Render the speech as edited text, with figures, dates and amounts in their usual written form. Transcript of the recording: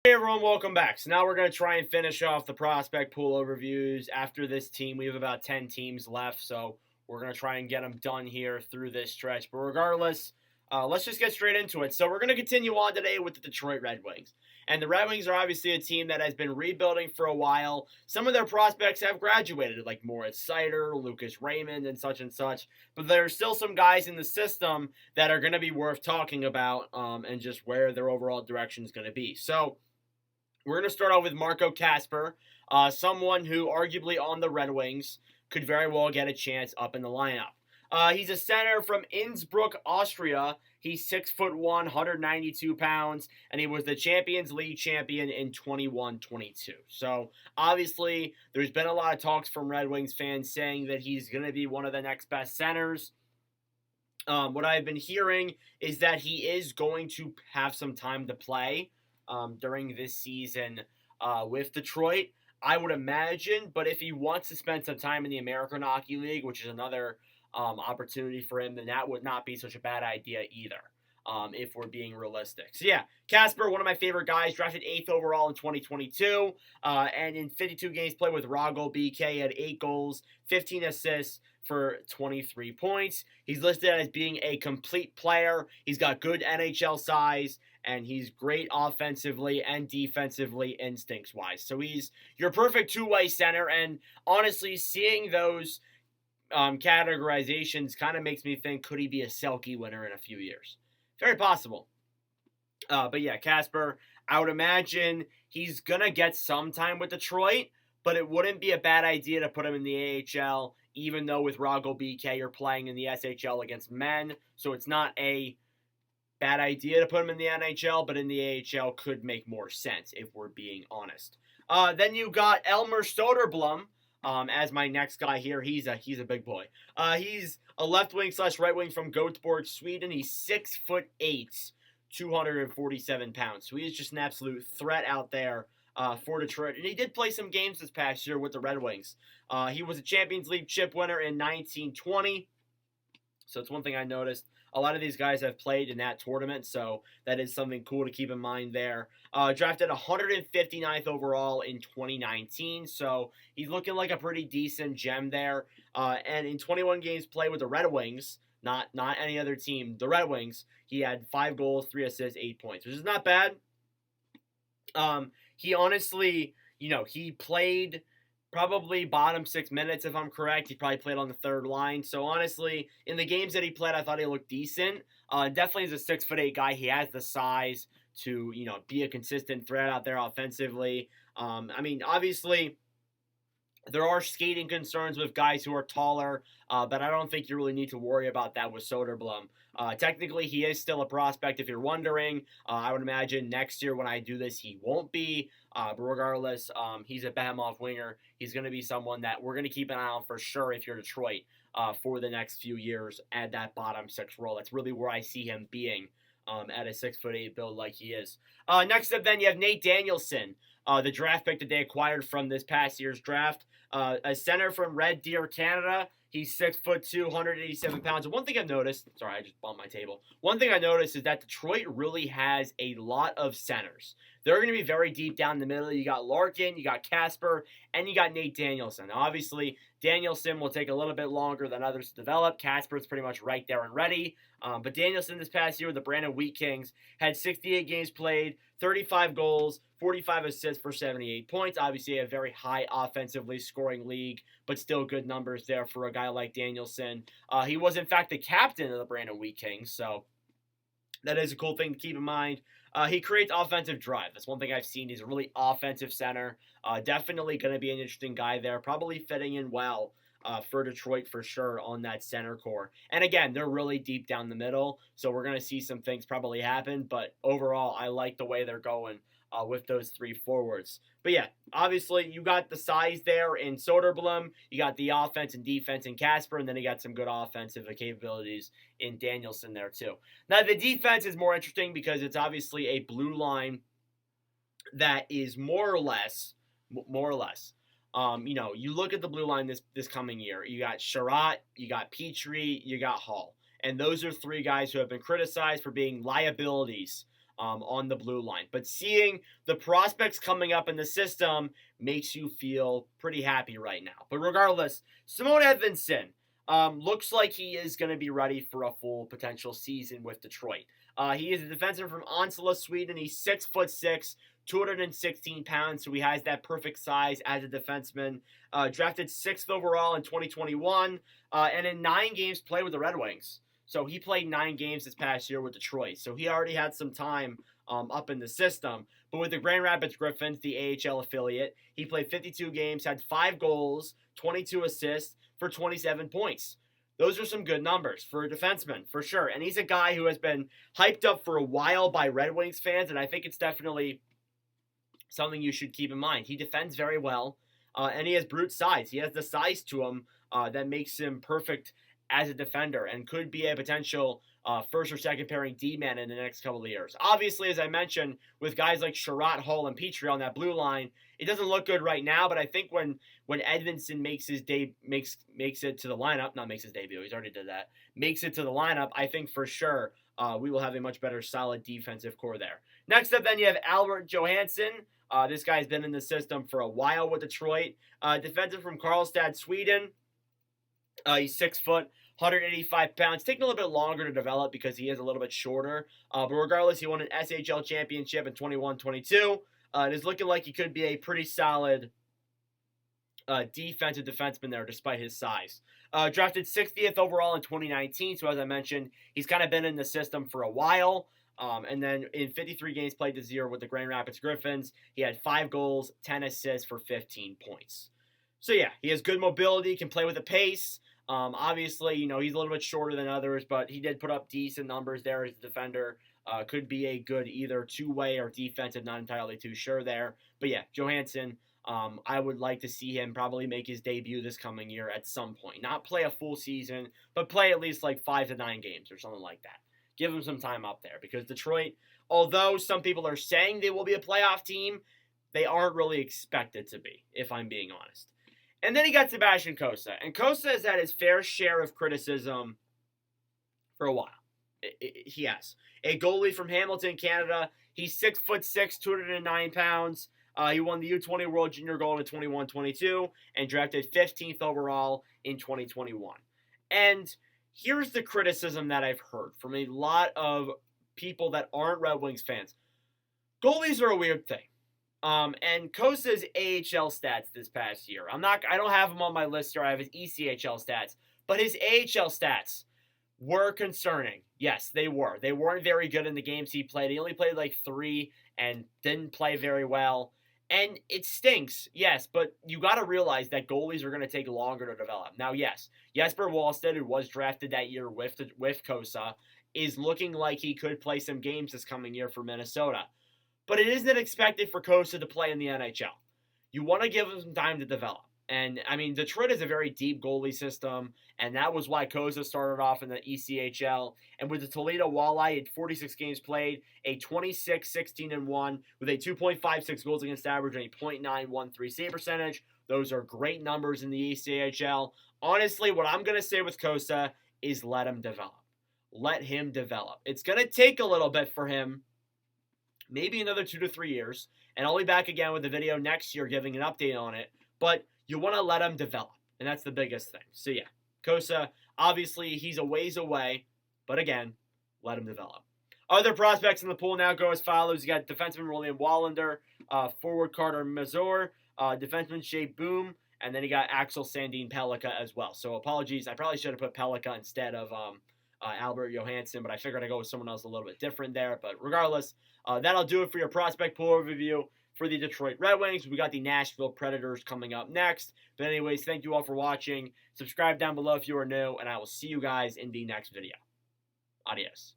Hey everyone, welcome back. So now we're going to try and finish off the prospect pool overviews. After this team, we have about 10 teams left, so we're going to try and get them done here through this stretch. But regardless, let's just get straight into it. So we're going to continue on today with the Detroit Red Wings. And the Red Wings are obviously a team that has been rebuilding for a while. Some of their prospects have graduated, like Moritz Seider, Lucas Raymond, and such. But there are still some guys in the system that are going to be worth talking about and just where their overall direction is going to be. So we're going to start off with Marco Casper, someone who arguably on the Red Wings could very well get a chance up in the lineup. He's a center from Innsbruck, Austria. He's 6'1", 192 pounds, and he was the Champions League champion in 21-22. So obviously, there's been a lot of talks from Red Wings fans saying that he's going to be one of the next best centers. What I've been hearing is that he is going to have some time to play during this season with Detroit, I would imagine. But if he wants to spend some time in the American Hockey League, which is another opportunity for him, then that would not be such a bad idea either, if we're being realistic. So yeah, Casper, one of my favorite guys, drafted 8th overall in 2022, and in 52 games played with Rago BK, had 8 goals, 15 assists, for 23 points. He's listed as being a complete player. He's got good NHL size, and he's great offensively and defensively instincts-wise. So he's your perfect two-way center, and honestly, seeing those categorizations kind of makes me think, could he be a Selke winner in a few years? Very possible. But yeah, Casper, I would imagine he's going to get some time with Detroit, but it wouldn't be a bad idea to put him in the AHL, even though with Rago BK you're playing in the SHL against men, so it's not a bad idea to put him in the NHL, but in the AHL could make more sense if we're being honest. Then you got Elmer Soderblom as my next guy here. He's a big boy. He's a left wing / right wing from Göteborg, Sweden. He's 6'8", 247 pounds. So he's just an absolute threat out there for Detroit. And he did play some games this past year with the Red Wings. He was a Champions League chip winner in 1920. So it's one thing I noticed. A lot of these guys have played in that tournament, so that is something cool to keep in mind there. Drafted 159th overall in 2019, so he's looking like a pretty decent gem there. And in 21 games played with the Red Wings, not any other team, the Red Wings, he had 5 goals, 3 assists, 8 points, which is not bad. He honestly, he played probably bottom 6 minutes, if I'm correct. He probably played on the third line. So honestly, in the games that he played, I thought he looked decent. Definitely as a 6'8" guy, he has the size to, be a consistent threat out there offensively. Obviously, there are skating concerns with guys who are taller, but I don't think you really need to worry about that with Soderblom. Technically, he is still a prospect, if you're wondering. I would imagine next year when I do this, he won't be. But regardless, he's a behemoth winger. He's going to be someone that we're going to keep an eye on for sure if you're Detroit for the next few years at that bottom 6 role. That's really where I see him being at a 6'8" build like he is. Next up, then, you have Nate Danielson, the draft pick that they acquired from this past year's draft. A center from Red Deer, Canada. He's 6'2", 187 pounds. And one thing I've noticed, sorry, I just bumped my table. One thing I noticed is that Detroit really has a lot of centers. They're going to be very deep down the middle. You got Larkin, you got Casper, and you got Nate Danielson. Now, obviously, Danielson will take a little bit longer than others to develop. Casper's pretty much right there and ready. But Danielson this past year with the Brandon Wheat Kings had 68 games played, 35 goals, 45 assists for 78 points. Obviously, a very high offensively scoring league, but still good numbers there for a guy like Danielson. He was, in fact, the captain of the Brandon Wheat Kings, so that is a cool thing to keep in mind. He creates offensive drive. That's one thing I've seen. He's a really offensive center. Definitely going to be an interesting guy there. Probably fitting in well for Detroit for sure on that center core. And again, they're really deep down the middle, so we're going to see some things probably happen. But overall, I like the way they're going with those 3 forwards. But yeah, obviously you got the size there in Soderblom, you got the offense and defense in Casper, and then you got some good offensive capabilities in Danielson there too. Now the defense is more interesting because it's obviously a blue line that is more or less. You look at the blue line this coming year. You got Sherratt, you got Petrie, you got Hall. And those are 3 guys who have been criticized for being liabilities on the blue line. But seeing the prospects coming up in the system makes you feel pretty happy right now. But regardless, Simone Edmondson looks like he is going to be ready for a full potential season with Detroit. He is a defenseman from Onsala, Sweden. He's 6'6", 216 pounds, so he has that perfect size as a defenseman. Drafted 6th overall in 2021, and in 9 games played with the Red Wings. So he played 9 games this past year with Detroit. So he already had some time up in the system. But with the Grand Rapids Griffins, the AHL affiliate, he played 52 games, had 5 goals, 22 assists for 27 points. Those are some good numbers for a defenseman, for sure. And he's a guy who has been hyped up for a while by Red Wings fans, and I think it's definitely something you should keep in mind. He defends very well, and he has brute size. He has the size to him that makes him perfect as a defender and could be a potential first or second pairing D-man in the next couple of years. Obviously, as I mentioned, with guys like Sherratt, Hall, and Petrie on that blue line, it doesn't look good right now, but I think when Edmondson makes it to the lineup, not makes his debut, he's already did that, makes it to the lineup, I think for sure we will have a much better solid defensive core there. Next up then you have Albert Johansen. This guy's been in the system for a while with Detroit. Defensive from Karlstad, Sweden. He's 6 foot, 185 pounds. Taking a little bit longer to develop because he is a little bit shorter. But regardless, he won an SHL championship in 21-22. And is looking like he could be a pretty solid defensive defenseman there despite his size. Drafted 60th overall in 2019. So as I mentioned, he's kind of been in the system for a while. And then in 53 games played this year with the Grand Rapids Griffins, he had 5 goals, 10 assists for 15 points. So yeah, he has good mobility, can play with the pace. Obviously, he's a little bit shorter than others, but he did put up decent numbers there as a defender. Could be a good either two-way or defensive, not entirely too sure there. But yeah, Johansen, I would like to see him probably make his debut this coming year at some point. Not play a full season, but play at least like 5 to 9 games or something like that. Give him some time up there because Detroit, although some people are saying they will be a playoff team, they aren't really expected to be, if I'm being honest. And then he got Sebastian Cosa. And Cosa has had his fair share of criticism for a while. He has. A goalie from Hamilton, Canada. He's 6'6", 209 pounds. He won the U20 World Junior Gold in 21-22 and drafted 15th overall in 2021. And here's the criticism that I've heard from a lot of people that aren't Red Wings fans. Goalies are a weird thing. And Cosa's AHL stats this past year, I don't have him on my list here. I have his ECHL stats, but his AHL stats were concerning. Yes, they were. They weren't very good in the games he played. He only played like 3 and didn't play very well. And it stinks, yes, but you got to realize that goalies are going to take longer to develop. Now, yes, Jesper Wallstedt, who was drafted that year with Cosa, is looking like he could play some games this coming year for Minnesota. But it isn't expected for Cosa to play in the NHL. You want to give him some time to develop. And, I mean, Detroit is a very deep goalie system, and that was why Cosa started off in the ECHL. And with the Toledo Walleye, he had 46 games played, a 26-16-1, with a 2.56 goals against average and a .913 save percentage. Those are great numbers in the ECHL. Honestly, what I'm going to say with Cosa is let him develop. Let him develop. It's going to take a little bit for him, maybe another 2 to 3 years, and I'll be back again with a video next year giving an update on it, but you want to let him develop, and that's the biggest thing. So yeah, Cosa, obviously he's a ways away, but again, let him develop. Other prospects in the pool now go as follows. You got defenseman William Wallander, forward Carter Mazur, defenseman Shea Boom, and then you got Axel Sandin Pellikka as well. So apologies, I probably should have put Pellikka instead of Albert Johansen, but I figured I'd go with someone else a little bit different there. But regardless, that'll do it for your prospect pool overview for the Detroit Red Wings. We got the Nashville Predators coming up next. But anyways, thank you all for watching. Subscribe down below if you are new, and I will see you guys in the next video. Adios.